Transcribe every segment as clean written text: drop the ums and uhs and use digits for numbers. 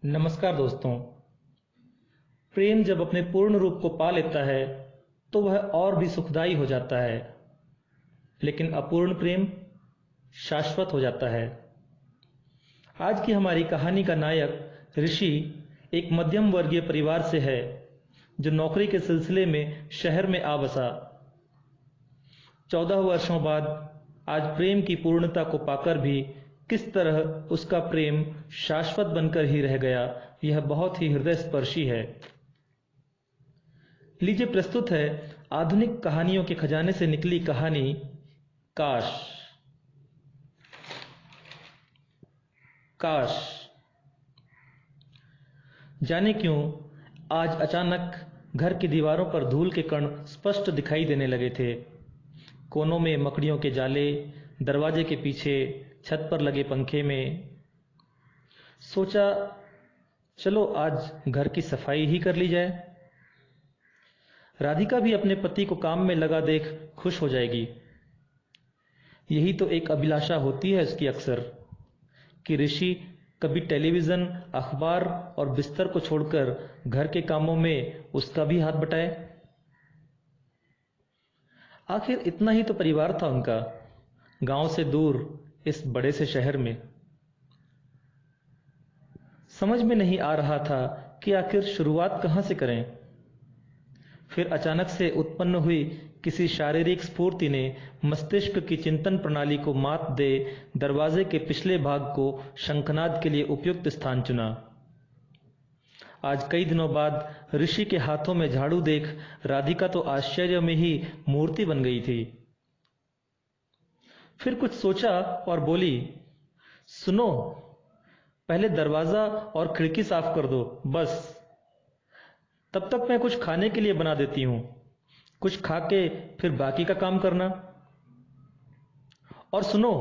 नमस्कार दोस्तों। प्रेम जब अपने पूर्ण रूप को पा लेता है तो वह और भी सुखदाई हो जाता है, लेकिन अपूर्ण प्रेम शाश्वत हो जाता है। आज की हमारी कहानी का नायक ऋषि एक मध्यम वर्गीय परिवार से है, जो नौकरी के सिलसिले में शहर में आ बसा। 14 वर्षों बाद आज प्रेम की पूर्णता को पाकर भी किस तरह उसका प्रेम शाश्वत बनकर ही रह गया, यह बहुत ही हृदयस्पर्शी है। लीजिए प्रस्तुत है आधुनिक कहानियों के खजाने से निकली कहानी काश। काश। जाने क्यों आज अचानक घर की दीवारों पर धूल के कण स्पष्ट दिखाई देने लगे थे। कोनों में मकड़ियों के जाले, दरवाजे के पीछे, छत पर लगे पंखे में। सोचा चलो आज घर की सफाई ही कर ली जाए। राधिका भी अपने पति को काम में लगा देख खुश हो जाएगी। यही तो एक अभिलाषा होती है उसकी अक्सर, कि ऋषि कभी टेलीविजन, अखबार और बिस्तर को छोड़कर घर के कामों में उसका भी हाथ बटाए। आखिर इतना ही तो परिवार था उनका, गांव से दूर इस बड़े से शहर में। समझ में नहीं आ रहा था कि आखिर शुरुआत कहां से करें। फिर अचानक से उत्पन्न हुई किसी शारीरिक स्फूर्ति ने मस्तिष्क की चिंतन प्रणाली को मात दे दरवाजे के पिछले भाग को शंखनाद के लिए उपयुक्त स्थान चुना। आज कई दिनों बाद ऋषि के हाथों में झाड़ू देख राधिका तो आश्चर्य में ही मूर्ति बन गई थी। फिर कुछ सोचा और बोली, सुनो, पहले दरवाजा और खिड़की साफ कर दो बस। तब तक मैं कुछ खाने के लिए बना देती हूं। कुछ खा के फिर बाकी का काम करना। और सुनो,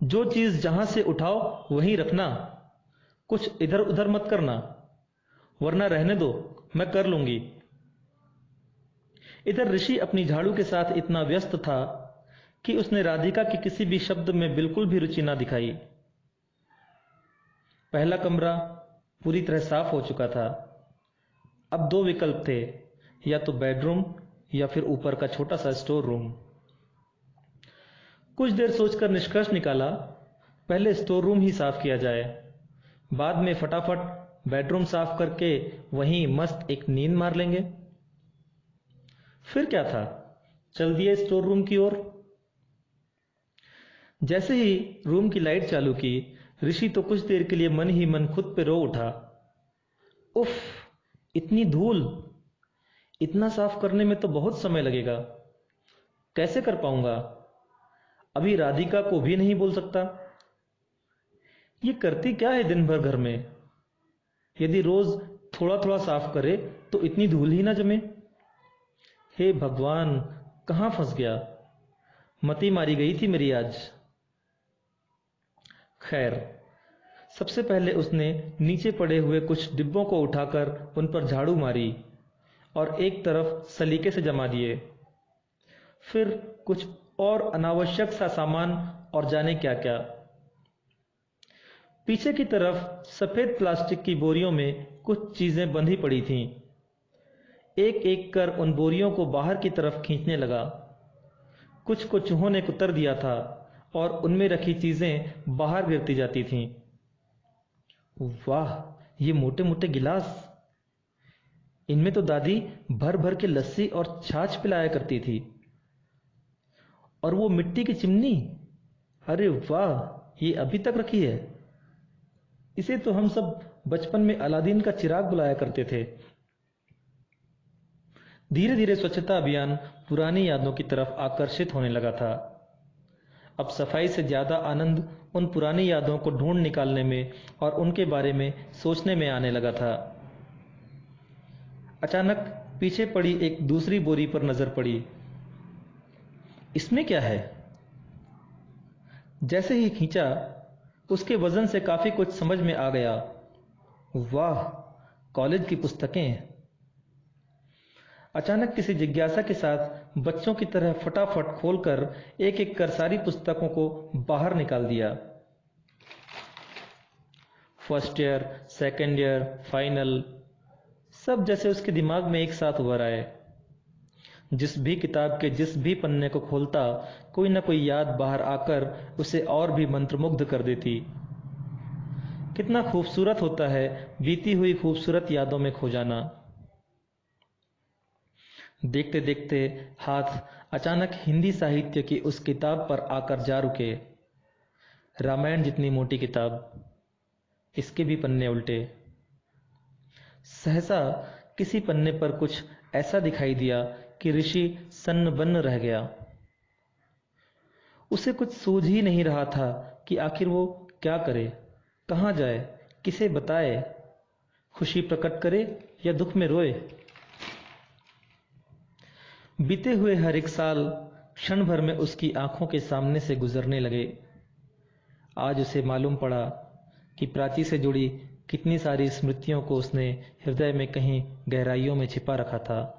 जो चीज जहां से उठाओ वहीं रखना, कुछ इधर उधर मत करना, वरना रहने दो, मैं कर लूंगी। इधर ऋषि अपनी झाड़ू के साथ इतना व्यस्त था कि उसने राधिका के किसी भी शब्द में बिल्कुल भी रुचि ना दिखाई। पहला कमरा पूरी तरह साफ हो चुका था। अब दो विकल्प थे, या तो बेडरूम या फिर ऊपर का छोटा सा स्टोर रूम। कुछ देर सोचकर निष्कर्ष निकाला, पहले स्टोर रूम ही साफ किया जाए, बाद में फटाफट बेडरूम साफ करके वहीं मस्त एक नींद मार लेंगे। फिर क्या था, चल दिए स्टोर रूम की ओर। जैसे ही रूम की लाइट चालू की, ऋषि तो कुछ देर के लिए मन ही मन खुद पे रो उठा। उफ, इतनी धूल, इतना साफ करने में तो बहुत समय लगेगा, कैसे कर पाऊंगा। अभी राधिका को भी नहीं बोल सकता। ये करती क्या है दिन भर घर में। यदि रोज थोड़ा थोड़ा साफ करे तो इतनी धूल ही ना जमे। हे भगवान, कहां फंस गया, मती मारी गई थी मेरी आज। खैर, सबसे पहले उसने नीचे पड़े हुए कुछ डिब्बों को उठाकर उन पर झाड़ू मारी और एक तरफ सलीके से जमा दिए। फिर कुछ और अनावश्यक सा सामान और जाने क्या क्या। पीछे की तरफ सफेद प्लास्टिक की बोरियों में कुछ चीजें बंधी पड़ी थीं। एक एक कर उन बोरियों को बाहर की तरफ खींचने लगा। कुछ को चूहों ने कुतर दिया था और उनमें रखी चीजें बाहर गिरती जाती थीं। वाह, ये मोटे मोटे गिलास, इनमें तो दादी भर भर के लस्सी और छाछ पिलाया करती थी। और वो मिट्टी की चिमनी, अरे वाह, ये अभी तक रखी है। इसे तो हम सब बचपन में अलादीन का चिराग बुलाया करते थे। धीरे धीरे स्वच्छता अभियान पुरानी यादों की तरफ आकर्षित होने लगा था। अब सफाई से ज्यादा आनंद उन पुरानी यादों को ढूंढ निकालने में और उनके बारे में सोचने में आने लगा था। अचानक पीछे पड़ी एक दूसरी बोरी पर नजर पड़ी। इसमें क्या है? जैसे ही खींचा, उसके वजन से काफी कुछ समझ में आ गया। वाह, कॉलेज की पुस्तकें। अचानक किसी जिज्ञासा के साथ बच्चों की तरह फटाफट खोलकर एक एक कर सारी पुस्तकों को बाहर निकाल दिया। First year, second year, final, सब जैसे उसके दिमाग में एक साथ उभर आए। जिस भी किताब के जिस भी पन्ने को खोलता, कोई ना कोई याद बाहर आकर उसे और भी मंत्रमुग्ध कर देती। कितना खूबसूरत होता है बीती हुई खूबसूरत यादों में खो जाना। देखते देखते हाथ अचानक हिंदी साहित्य की उस किताब पर आकर जा रुके। रामायण जितनी मोटी किताब, इसके भी पन्ने उल्टे। सहसा किसी पन्ने पर कुछ ऐसा दिखाई दिया कि ऋषि सन्न बन्न रह गया। उसे कुछ सूझ ही नहीं रहा था कि आखिर वो क्या करे, कहाँ जाए, किसे बताए, खुशी प्रकट करे या दुख में रोए। बीते हुए हर एक साल क्षण भर में उसकी आंखों के सामने से गुजरने लगे। आज उसे मालूम पड़ा कि प्राची से जुड़ी कितनी सारी स्मृतियों को उसने हृदय में कहीं गहराइयों में छिपा रखा था।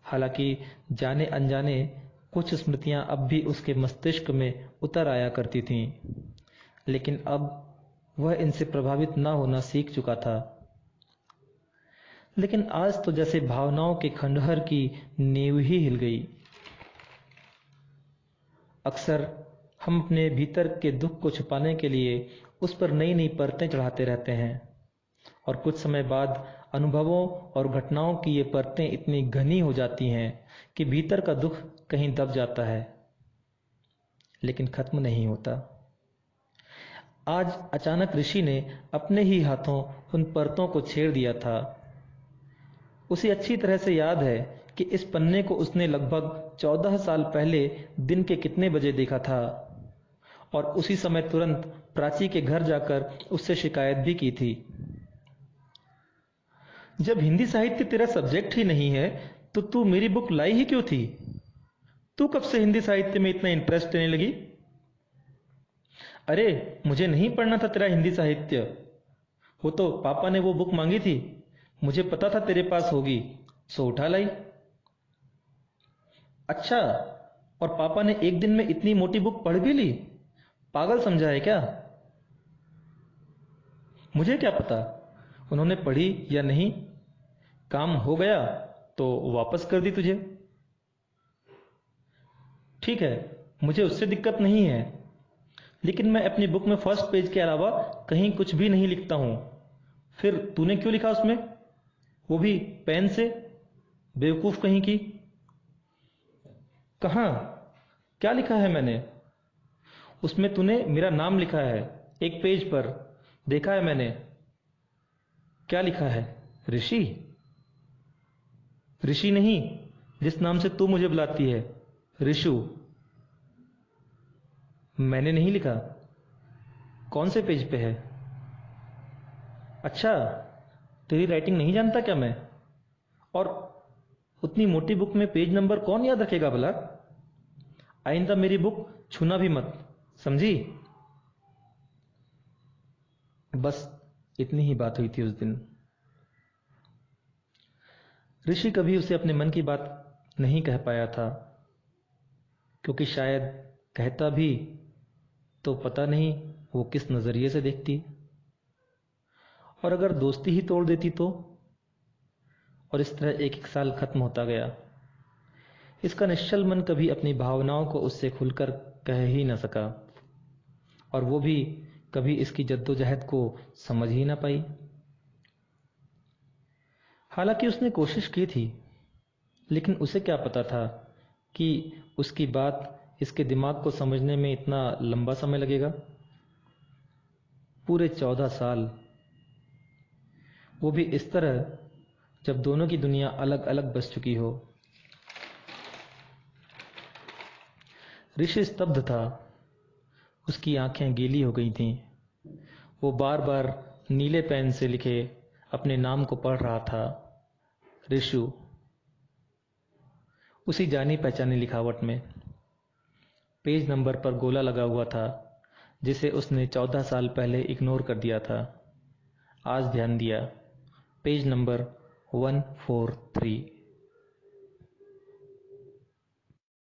हालांकि जाने अनजाने कुछ स्मृतियां अब भी उसके मस्तिष्क में उतर आया करती थीं, लेकिन अब वह इनसे प्रभावित ना होना सीख चुका था। लेकिन आज तो जैसे भावनाओं के खंडहर की नींव ही हिल गई। अक्सर हम अपने भीतर के दुख को छुपाने के लिए उस पर नई नई परतें चढ़ाते रहते हैं, और कुछ समय बाद अनुभवों और घटनाओं की ये परतें इतनी घनी हो जाती हैं कि भीतर का दुख कहीं दब जाता है, लेकिन खत्म नहीं होता। आज अचानक ऋषि ने अपने ही हाथों उन परतों को छेड़ दिया था। उसे अच्छी तरह से याद है कि इस पन्ने को उसने लगभग 14 साल पहले दिन के कितने बजे देखा था, और उसी समय तुरंत प्राची के घर जाकर उससे शिकायत भी की थी। जब हिंदी साहित्य तेरा सब्जेक्ट ही नहीं है तो तू मेरी बुक लाई ही क्यों थी? तू कब से हिंदी साहित्य में इतना इंटरेस्ट लेने लगी? अरे मुझे नहीं पढ़ना था तेरा हिंदी साहित्य, वो तो पापा ने वो बुक मांगी थी, मुझे पता था तेरे पास होगी, सो उठा लाई। अच्छा, और पापा ने एक दिन में इतनी मोटी बुक पढ़ भी ली? पागल समझा है क्या? मुझे क्या पता उन्होंने पढ़ी या नहीं, काम हो गया तो वापस कर दी तुझे। ठीक है, मुझे उससे दिक्कत नहीं है, लेकिन मैं अपनी बुक में फर्स्ट पेज के अलावा कहीं कुछ भी नहीं लिखता हूं। फिर तूने क्यों लिखा उसमें, वो भी पेन से? बेवकूफ कहीं की। कहां, क्या लिखा है मैंने? उसमें तूने मेरा नाम लिखा है, एक पेज पर देखा है मैंने। क्या लिखा है? ऋषि? ऋषि नहीं, जिस नाम से तू मुझे बुलाती है, ऋषु। मैंने नहीं लिखा। कौन से पेज पे है? अच्छा, तेरी राइटिंग नहीं जानता क्या मैं? और उतनी मोटी बुक में पेज नंबर कौन याद रखेगा भला? आइंदा मेरी बुक छूना भी मत, समझी? बस इतनी ही बात हुई थी उस दिन। ऋषि कभी उसे अपने मन की बात नहीं कह पाया था, क्योंकि शायद कहता भी तो पता नहीं वो किस नजरिए से देखती, और अगर दोस्ती ही तोड़ देती तो। और इस तरह एक एक साल खत्म होता गया। इसका निश्चल मन कभी अपनी भावनाओं को उससे खुलकर कह ही न सका, और वो भी कभी इसकी जद्दोजहद को समझ ही ना पाई। हालांकि उसने कोशिश की थी, लेकिन उसे क्या पता था कि उसकी बात इसके दिमाग को समझने में इतना लंबा समय लगेगा। पूरे 14 साल, वो भी इस तरह जब दोनों की दुनिया अलग अलग बस चुकी हो। ऋषि स्तब्ध था, उसकी आंखें गीली हो गई थीं। वो बार बार नीले पेन से लिखे अपने नाम को पढ़ रहा था, ऋषु, उसी जानी पहचानी लिखावट में। पेज नंबर पर गोला लगा हुआ था, जिसे उसने 14 साल पहले इग्नोर कर दिया था। आज ध्यान दिया, पेज नंबर 143।